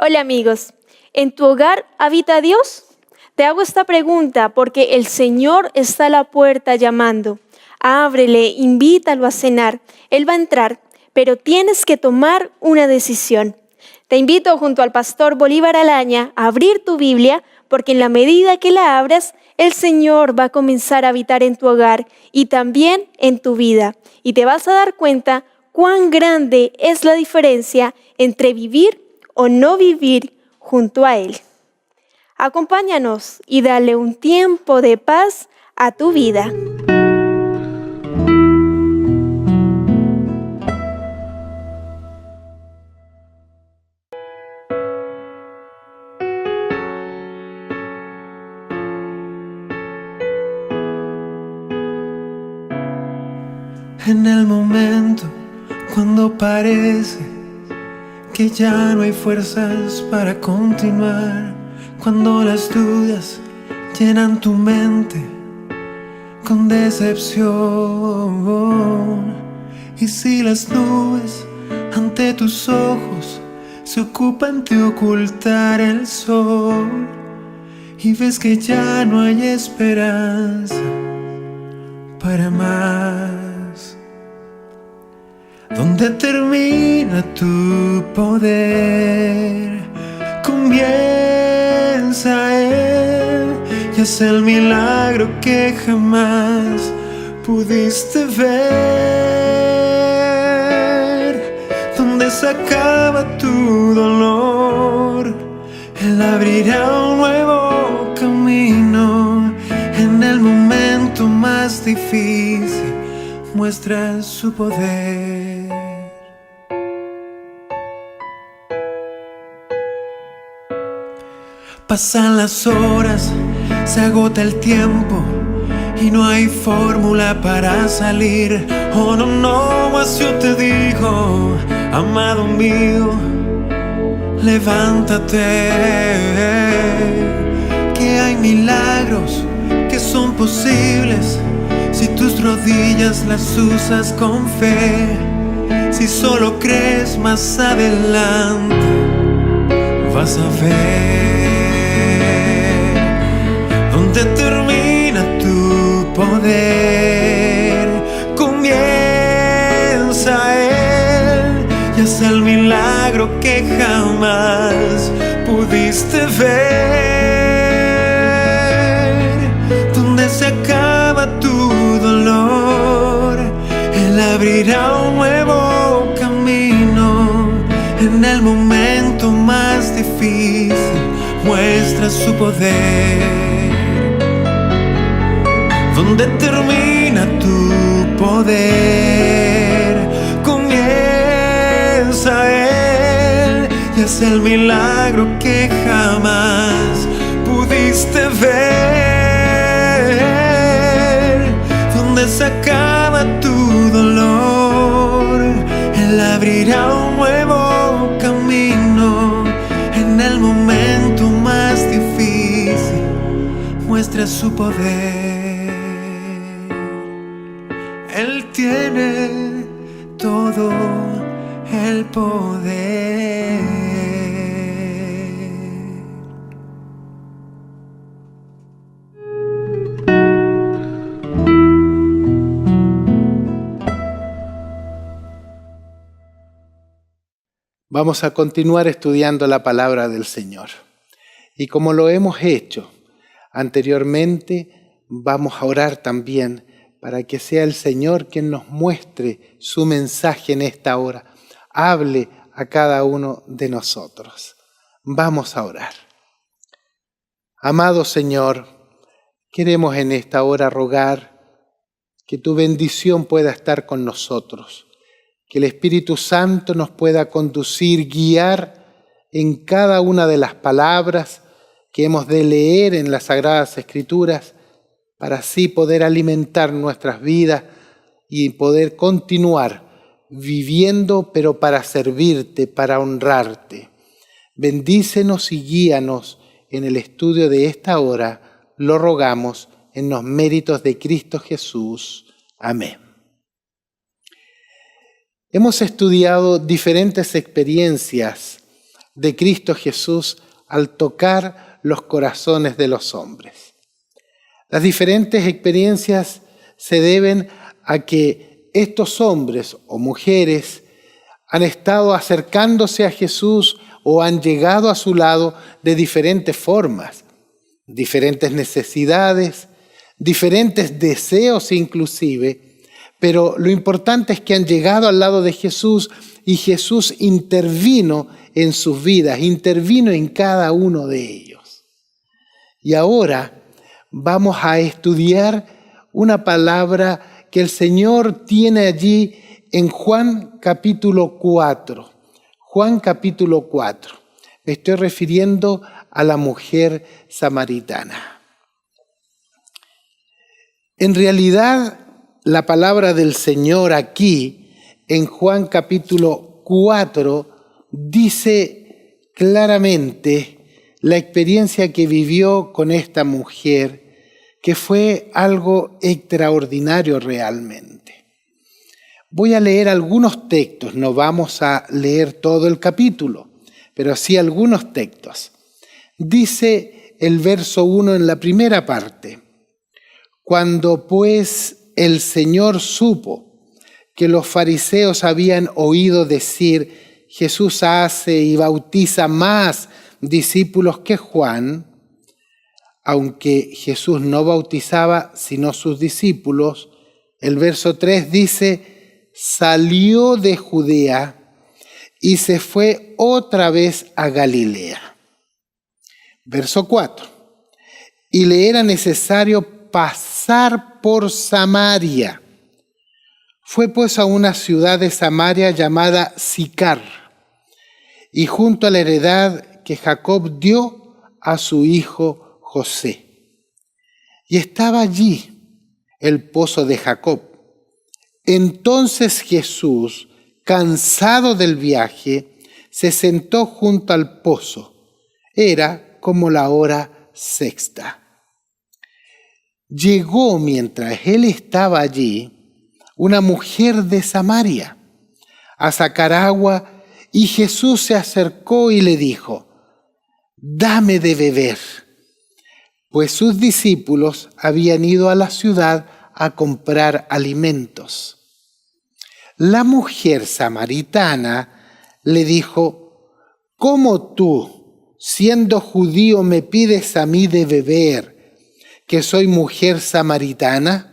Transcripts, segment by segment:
Hola amigos, ¿en tu hogar habita Dios? Te hago esta pregunta porque el Señor está a la puerta llamando. Ábrele, invítalo a cenar. Él va a entrar, pero tienes que tomar una decisión. Te invito junto al pastor Bolívar Alaña a abrir tu Biblia porque en la medida que la abras, el Señor va a comenzar a habitar en tu hogar y también en tu vida. Y te vas a dar cuenta cuán grande es la diferencia entre vivir o no vivir junto a Él. Acompáñanos y dale un tiempo de paz a tu vida. En el momento cuando parece que ya no hay fuerzas para continuar, cuando las dudas llenan tu mente con decepción, y si las nubes ante tus ojos se ocupan de ocultar el sol, y ves que ya no hay esperanza para más. ¿Dónde termina tu poder? Comienza Él y es el milagro que jamás pudiste ver. ¿Dónde se acaba tu dolor? Él abrirá un nuevo camino. En el momento más difícil muestra su poder. Pasan las horas, se agota el tiempo y no hay fórmula para salir. Oh no, no, mas yo te digo, amado mío, levántate, que hay milagros que son posibles si tus rodillas las usas con fe. Si solo crees, más adelante vas a ver. ¿Dónde termina tu poder? Comienza Él y es el milagro que jamás pudiste ver. ¿Dónde se acaba tu dolor? Él abrirá un nuevo camino. En el momento más difícil muestra su poder. ¿Dónde termina tu poder? Comienza Él y es el milagro que jamás pudiste ver. ¿Dónde se acaba tu dolor? Él abrirá un nuevo camino. En el momento más difícil muestra su poder. Él tiene todo el poder. Vamos a continuar estudiando la palabra del Señor. Y como lo hemos hecho anteriormente, vamos a orar también para que sea el Señor quien nos muestre su mensaje en esta hora. Hable a cada uno de nosotros. Vamos a orar. Amado Señor, queremos en esta hora rogar que tu bendición pueda estar con nosotros, que el Espíritu Santo nos pueda conducir, guiar en cada una de las palabras que hemos de leer en las Sagradas Escrituras, para así poder alimentar nuestras vidas y poder continuar viviendo, pero para servirte, para honrarte. Bendícenos y guíanos en el estudio de esta hora, lo rogamos en los méritos de Cristo Jesús. Amén. Hemos estudiado diferentes experiencias de Cristo Jesús al tocar los corazones de los hombres. Las diferentes experiencias se deben a que estos hombres o mujeres han estado acercándose a Jesús o han llegado a su lado de diferentes formas, diferentes necesidades, diferentes deseos inclusive, pero lo importante es que han llegado al lado de Jesús y Jesús intervino en sus vidas, intervino en cada uno de ellos. Y ahora vamos a estudiar una palabra que el Señor tiene allí en Juan capítulo 4. Juan capítulo 4. Me estoy refiriendo a la mujer samaritana. En realidad, la palabra del Señor aquí, en Juan capítulo 4, dice claramente la experiencia que vivió con esta mujer, que fue algo extraordinario realmente. Voy a leer algunos textos, no vamos a leer todo el capítulo, pero sí algunos textos. Dice el verso 1 en la primera parte: cuando pues el Señor supo que los fariseos habían oído decir, Jesús hace y bautiza más discípulos que Juan, aunque Jesús no bautizaba sino sus discípulos, el verso 3 dice, salió de Judea y se fue otra vez a Galilea. Verso 4, y le era necesario pasar por Samaria. Fue pues a una ciudad de Samaria llamada Sicar, y junto a la heredad que Jacob dio a su hijo José. Y estaba allí el pozo de Jacob. Entonces Jesús, cansado del viaje, se sentó junto al pozo. Era como la hora sexta. Llegó mientras él estaba allí una mujer de Samaria a sacar agua, y Jesús se acercó y le dijo, dame de beber, pues sus discípulos habían ido a la ciudad a comprar alimentos. La mujer samaritana le dijo, ¿cómo tú, siendo judío, me pides a mí de beber, que soy mujer samaritana?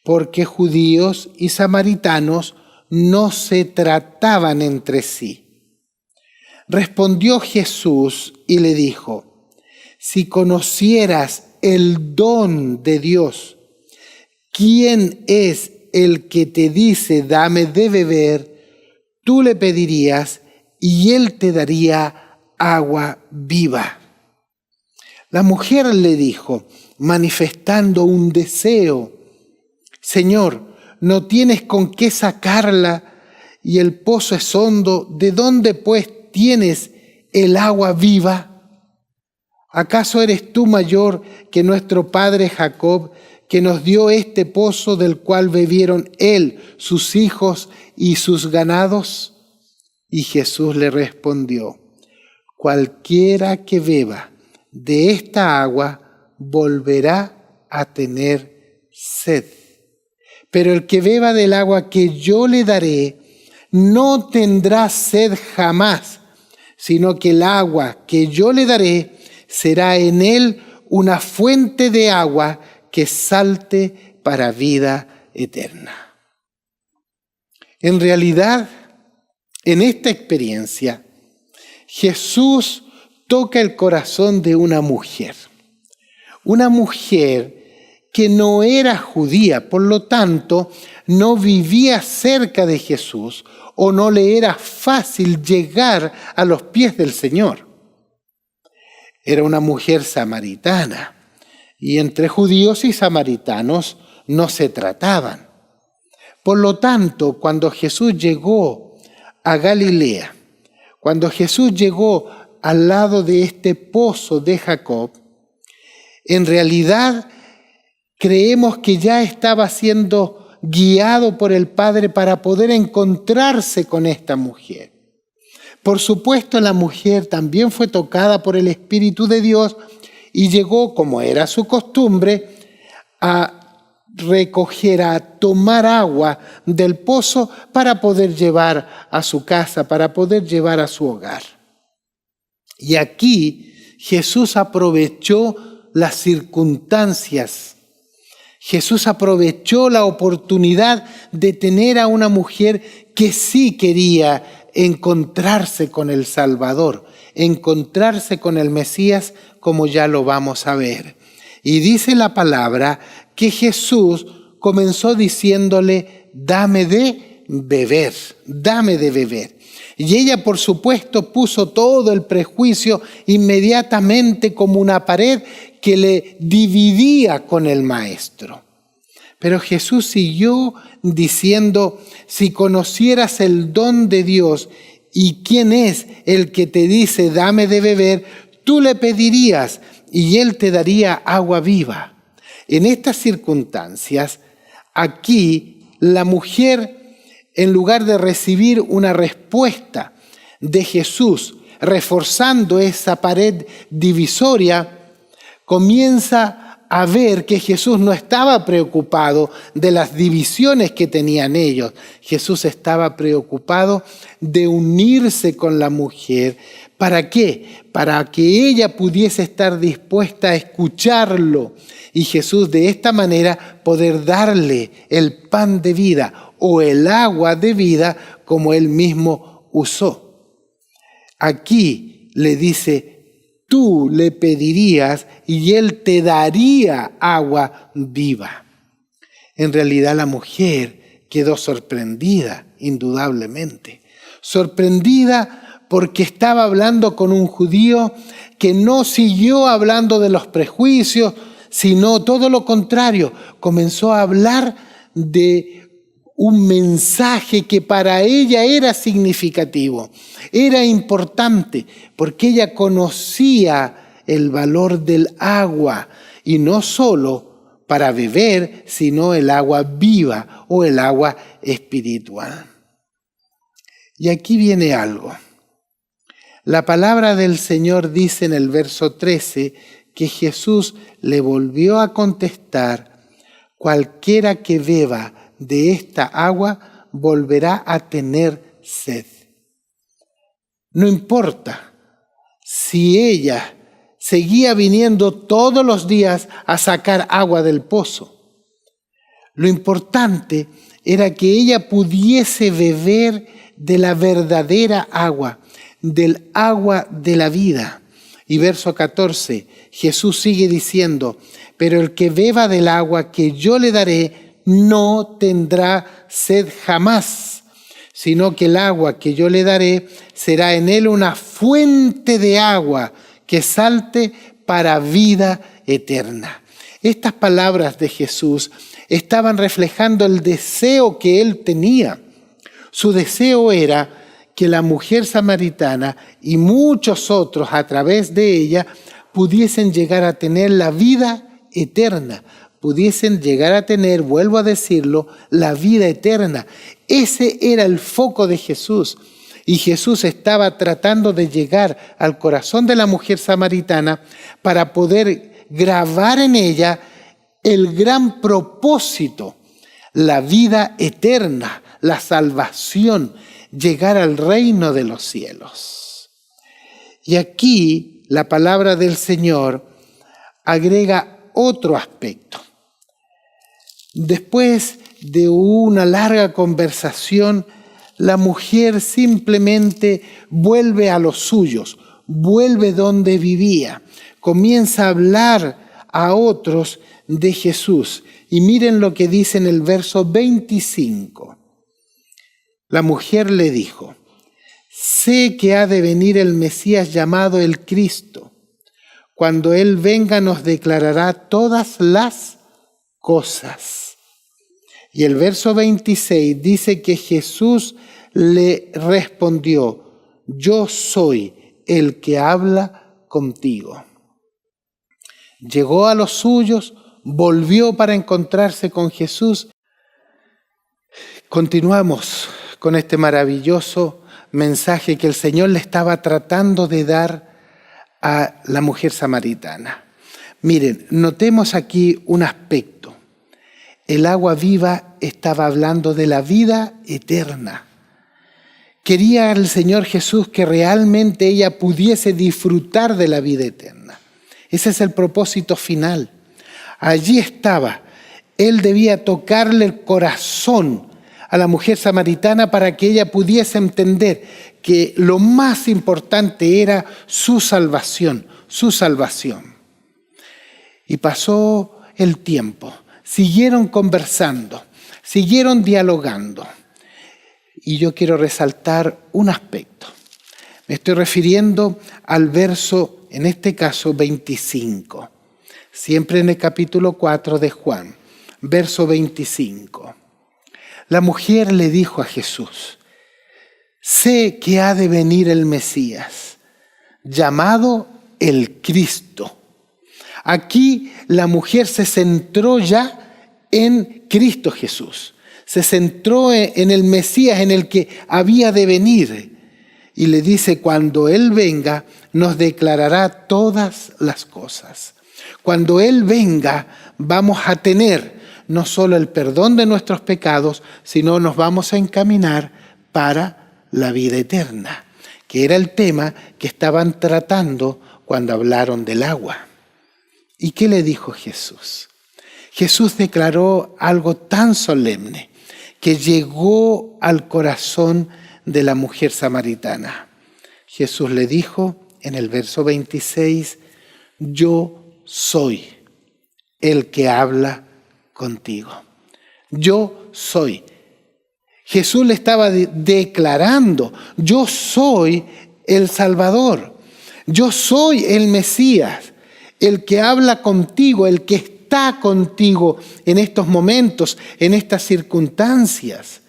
Porque judíos y samaritanos no se trataban entre sí. Respondió Jesús y le dijo, si conocieras el don de Dios, ¿quién es el que te dice, dame de beber? Tú le pedirías y él te daría agua viva. La mujer le dijo, manifestando un deseo, Señor, no tienes con qué sacarla y el pozo es hondo, ¿de dónde pues tienes el agua viva? ¿Acaso eres tú mayor que nuestro padre Jacob, que nos dio este pozo del cual bebieron él, sus hijos y sus ganados? Y Jesús le respondió, cualquiera que beba de esta agua volverá a tener sed. Pero el que beba del agua que yo le daré no tendrá sed jamás, sino que el agua que yo le daré será en él una fuente de agua que salte para vida eterna. En realidad, en esta experiencia, Jesús toca el corazón de una mujer que no era judía, por lo tanto, no vivía cerca de Jesús o no le era fácil llegar a los pies del Señor. Era una mujer samaritana y entre judíos y samaritanos no se trataban. Por lo tanto, cuando Jesús llegó a Galilea, cuando Jesús llegó al lado de este pozo de Jacob, en realidad creemos que ya estaba siendo guiado por el Padre para poder encontrarse con esta mujer, Por supuesto, la mujer también fue tocada por el Espíritu de Dios y llegó, como era su costumbre, a recoger, a tomar agua del pozo para poder llevar a su casa, para poder llevar a su hogar. Y aquí Jesús aprovechó las circunstancias. Jesús aprovechó la oportunidad de tener a una mujer que sí quería encontrarse con el Salvador, encontrarse con el Mesías, como ya lo vamos a ver. Y dice la palabra que Jesús comenzó diciéndole, dame de beber, dame de beber. Y ella, por supuesto, puso todo el prejuicio inmediatamente como una pared que le dividía con el maestro. Pero Jesús siguió diciendo, si conocieras el don de Dios y quién es el que te dice, dame de beber, tú le pedirías y él te daría agua viva. En estas circunstancias, aquí la mujer, en lugar de recibir una respuesta de Jesús, reforzando esa pared divisoria, comienza a ver que Jesús no estaba preocupado de las divisiones que tenían ellos. Jesús estaba preocupado de unirse con la mujer. ¿Para qué? Para que ella pudiese estar dispuesta a escucharlo y Jesús de esta manera poder darle el pan de vida o el agua de vida como él mismo usó. Aquí le dice, tú le pedirías y él te daría agua viva. En realidad la mujer quedó sorprendida, indudablemente. Sorprendida porque estaba hablando con un judío que no siguió hablando de los prejuicios, sino todo lo contrario. Comenzó a hablar de un mensaje que para ella era significativo, era importante, porque ella conocía el valor del agua, y no solo para beber, sino el agua viva o el agua espiritual. Y aquí viene algo. La palabra del Señor dice en el verso 13 que Jesús le volvió a contestar, cualquiera que beba de esta agua volverá a tener sed. No importa si ella seguía viniendo todos los días a sacar agua del pozo. Lo importante era que ella pudiese beber de la verdadera agua, del agua de la vida. Y verso 14, Jesús sigue diciendo, pero el que beba del agua que yo le daré no tendrá sed jamás, sino que el agua que yo le daré será en él una fuente de agua que salte para vida eterna. Estas palabras de Jesús estaban reflejando el deseo que él tenía. Su deseo era que la mujer samaritana y muchos otros a través de ella pudiesen llegar a tener la vida eterna, pudiesen llegar a tener, vuelvo a decirlo, la vida eterna. Ese era el foco de Jesús. Y Jesús estaba tratando de llegar al corazón de la mujer samaritana para poder grabar en ella el gran propósito, la vida eterna, la salvación, llegar al reino de los cielos. Y aquí la palabra del Señor agrega otro aspecto. Después de una larga conversación, la mujer simplemente vuelve a los suyos, vuelve donde vivía, comienza a hablar a otros de Jesús. Y miren lo que dice en el verso 25. La mujer le dijo, sé que ha de venir el Mesías llamado el Cristo. Cuando Él venga nos declarará todas las cosas. Y el verso 26 dice que Jesús le respondió, yo soy el que habla contigo. Llegó a los suyos, volvió para encontrarse con Jesús. Continuamos con este maravilloso mensaje que el Señor le estaba tratando de dar a la mujer samaritana. Miren, notemos aquí un aspecto. El agua viva estaba hablando de la vida eterna. Quería el Señor Jesús que realmente ella pudiese disfrutar de la vida eterna. Ese es el propósito final. Allí estaba. Él debía tocarle el corazón a la mujer samaritana para que ella pudiese entender que lo más importante era su salvación, su salvación. Y pasó el tiempo, siguieron conversando, siguieron dialogando. Y yo quiero resaltar un aspecto. Me estoy refiriendo al verso, en este caso 25, siempre en el capítulo 4 de Juan, verso 25. La mujer le dijo a Jesús: sé que ha de venir el Mesías, llamado el Cristo. Aquí la mujer se centró ya en Cristo Jesús. Se centró en el Mesías, en el que había de venir. Y le dice: cuando Él venga, nos declarará todas las cosas. Cuando Él venga, vamos a tener no solo el perdón de nuestros pecados, sino nos vamos a encaminar para la vida eterna, que era el tema que estaban tratando cuando hablaron del agua. ¿Y qué le dijo Jesús? Jesús declaró algo tan solemne que llegó al corazón de la mujer samaritana. Jesús le dijo en el verso 26: yo soy el que habla contigo. Yo soy. Jesús le estaba declarando: yo soy el Salvador. Yo soy el Mesías, el que habla contigo, el que está contigo en estos momentos, en estas circunstancias.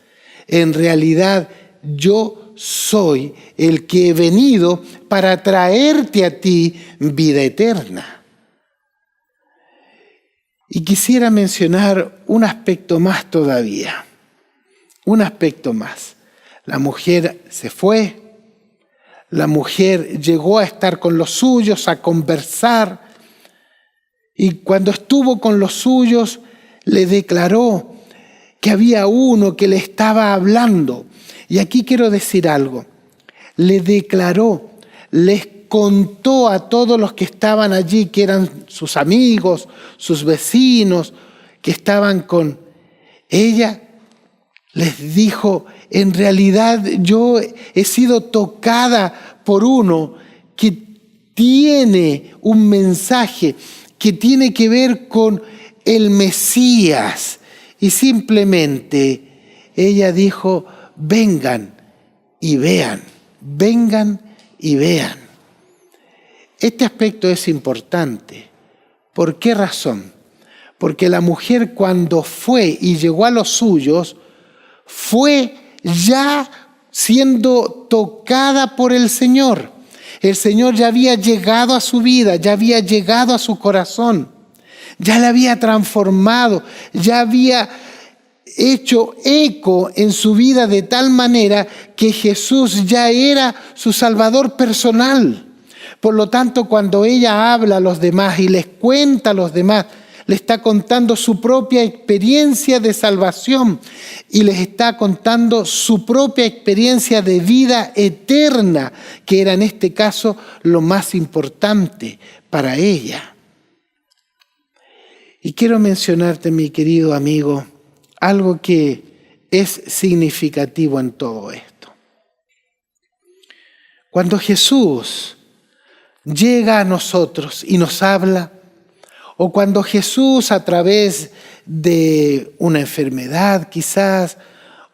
En realidad, yo soy el que he venido para traerte a ti vida eterna. Y quisiera mencionar un aspecto más todavía. Un aspecto más. La mujer se fue. La mujer llegó a estar con los suyos, a conversar. Y cuando estuvo con los suyos, le declaró que había uno que le estaba hablando. Y aquí quiero decir algo. Le declaró, les contó a todos los que estaban allí, que eran sus amigos, sus vecinos, que estaban con ella. Les dijo: en realidad yo he sido tocada por uno que tiene un mensaje que tiene que ver con el Mesías. Y simplemente ella dijo: vengan y vean, vengan y vean. Este aspecto es importante. ¿Por qué razón? Porque la mujer, cuando fue y llegó a los suyos, fue ya siendo tocada por el Señor. El Señor ya había llegado a su vida, ya había llegado a su corazón, ya la había transformado, ya había hecho eco en su vida de tal manera que Jesús ya era su Salvador personal. Por lo tanto, cuando ella habla a los demás y les cuenta a los demás, le está contando su propia experiencia de salvación y les está contando su propia experiencia de vida eterna, que era en este caso lo más importante para ella. Y quiero mencionarte, mi querido amigo, algo que es significativo en todo esto. Cuando Jesús llega a nosotros y nos habla, o cuando Jesús, a través de una enfermedad quizás,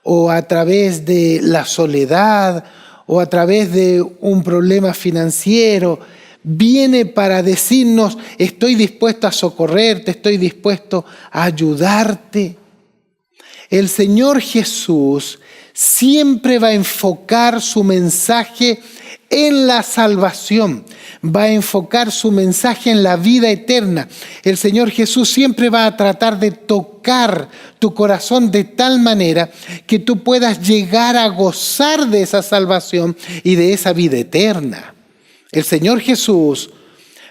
o a través de la soledad, o a través de un problema financiero, viene para decirnos: estoy dispuesto a socorrerte, estoy dispuesto a ayudarte. El Señor Jesús siempre va a enfocar su mensaje en la salvación. va a enfocar su mensaje en la vida eterna. El Señor Jesús siempre va a tratar de tocar tu corazón de tal manera que tú puedas llegar a gozar de esa salvación y de esa vida eterna. El Señor Jesús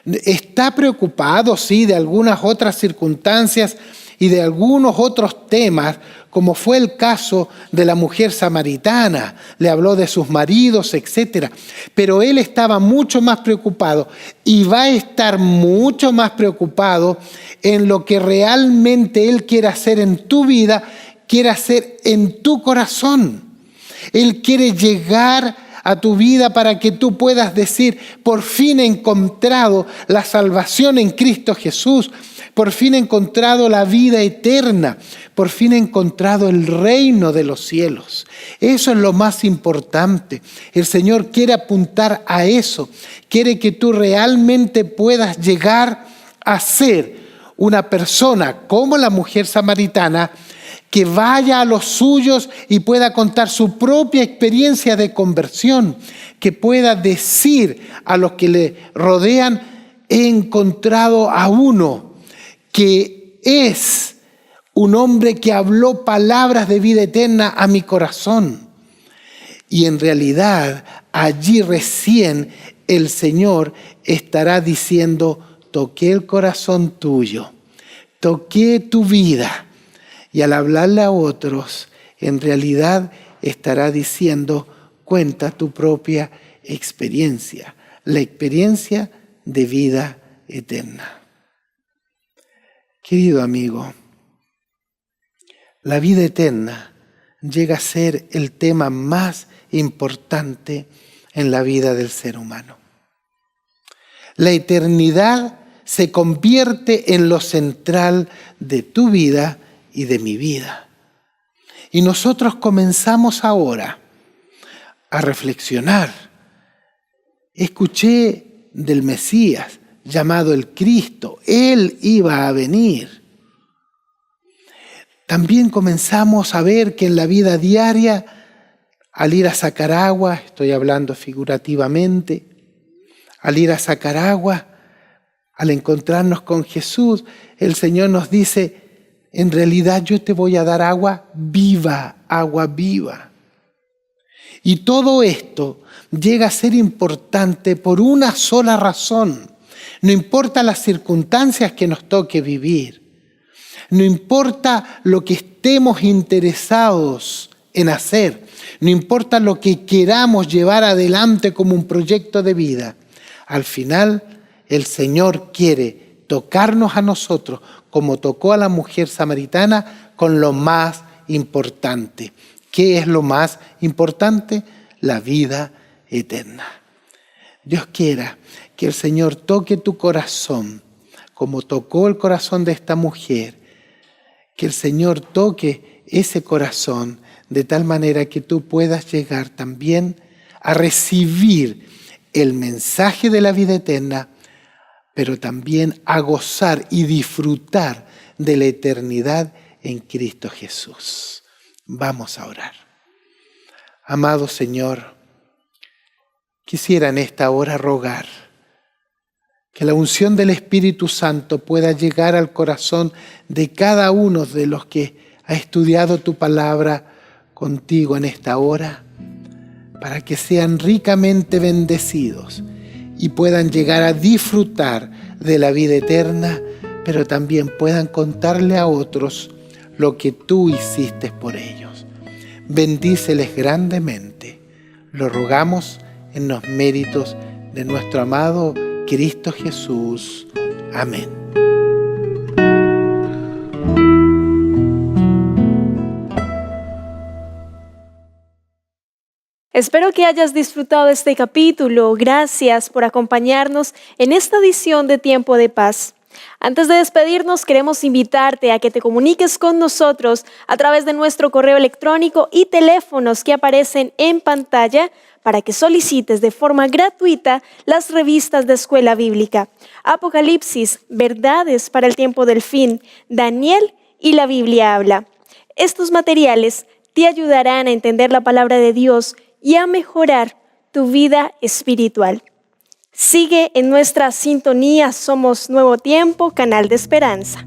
está preocupado, sí, de algunas otras circunstancias y de algunos otros temas, como fue el caso de la mujer samaritana. Le habló de sus maridos, etc. Pero Él estaba mucho más preocupado y va a estar mucho más preocupado en lo que realmente Él quiere hacer en tu vida, quiere hacer en tu corazón. Él quiere llegar a tu vida para que tú puedas decir: por fin he encontrado la salvación en Cristo Jesús, por fin he encontrado la vida eterna, por fin he encontrado el reino de los cielos. Eso es lo más importante. El Señor quiere apuntar a eso, quiere que tú realmente puedas llegar a ser una persona como la mujer samaritana, que vaya a los suyos y pueda contar su propia experiencia de conversión, que pueda decir a los que le rodean: he encontrado a uno que es un hombre que habló palabras de vida eterna a mi corazón. Y en realidad allí recién el Señor estará diciendo: toqué el corazón tuyo, toqué tu vida. Y al hablarle a otros, en realidad estará diciendo: cuenta tu propia experiencia, la experiencia de vida eterna. Querido amigo, la vida eterna llega a ser el tema más importante en la vida del ser humano. La eternidad se convierte en lo central de tu vida y de mi vida. Y nosotros comenzamos ahora a reflexionar. Escuché del Mesías llamado el Cristo. Él iba a venir. También comenzamos a ver que en la vida diaria, al ir a sacar agua, estoy hablando figurativamente, al ir a sacar agua, al encontrarnos con Jesús, el Señor nos dice: en realidad yo te voy a dar agua viva, agua viva. Y todo esto llega a ser importante por una sola razón. No importa las circunstancias que nos toque vivir, no importa lo que estemos interesados en hacer, no importa lo que queramos llevar adelante como un proyecto de vida, al final el Señor quiere tocarnos a nosotros, como tocó a la mujer samaritana, con lo más importante. ¿Qué es lo más importante? La vida eterna. Dios quiera que el Señor toque tu corazón, como tocó el corazón de esta mujer. Que el Señor toque ese corazón de tal manera que tú puedas llegar también a recibir el mensaje de la vida eterna, pero también a gozar y disfrutar de la eternidad en Cristo Jesús. Vamos a orar. Amado Señor, quisiera en esta hora rogar que la unción del Espíritu Santo pueda llegar al corazón de cada uno de los que ha estudiado tu palabra contigo en esta hora, para que sean ricamente bendecidos y puedan llegar a disfrutar de la vida eterna, pero también puedan contarle a otros lo que tú hiciste por ellos. Bendíceles grandemente. Lo rogamos en los méritos de nuestro amado Cristo Jesús. Amén. Espero que hayas disfrutado de este capítulo. Gracias por acompañarnos en esta edición de Tiempo de Paz. Antes de despedirnos, queremos invitarte a que te comuniques con nosotros a través de nuestro correo electrónico y teléfonos que aparecen en pantalla para que solicites de forma gratuita las revistas de Escuela Bíblica: Apocalipsis, Verdades para el Tiempo del Fin, Daniel y la Biblia Habla. Estos materiales te ayudarán a entender la palabra de Dios y a mejorar tu vida espiritual. Sigue en nuestra sintonía. Somos Nuevo Tiempo, canal de esperanza.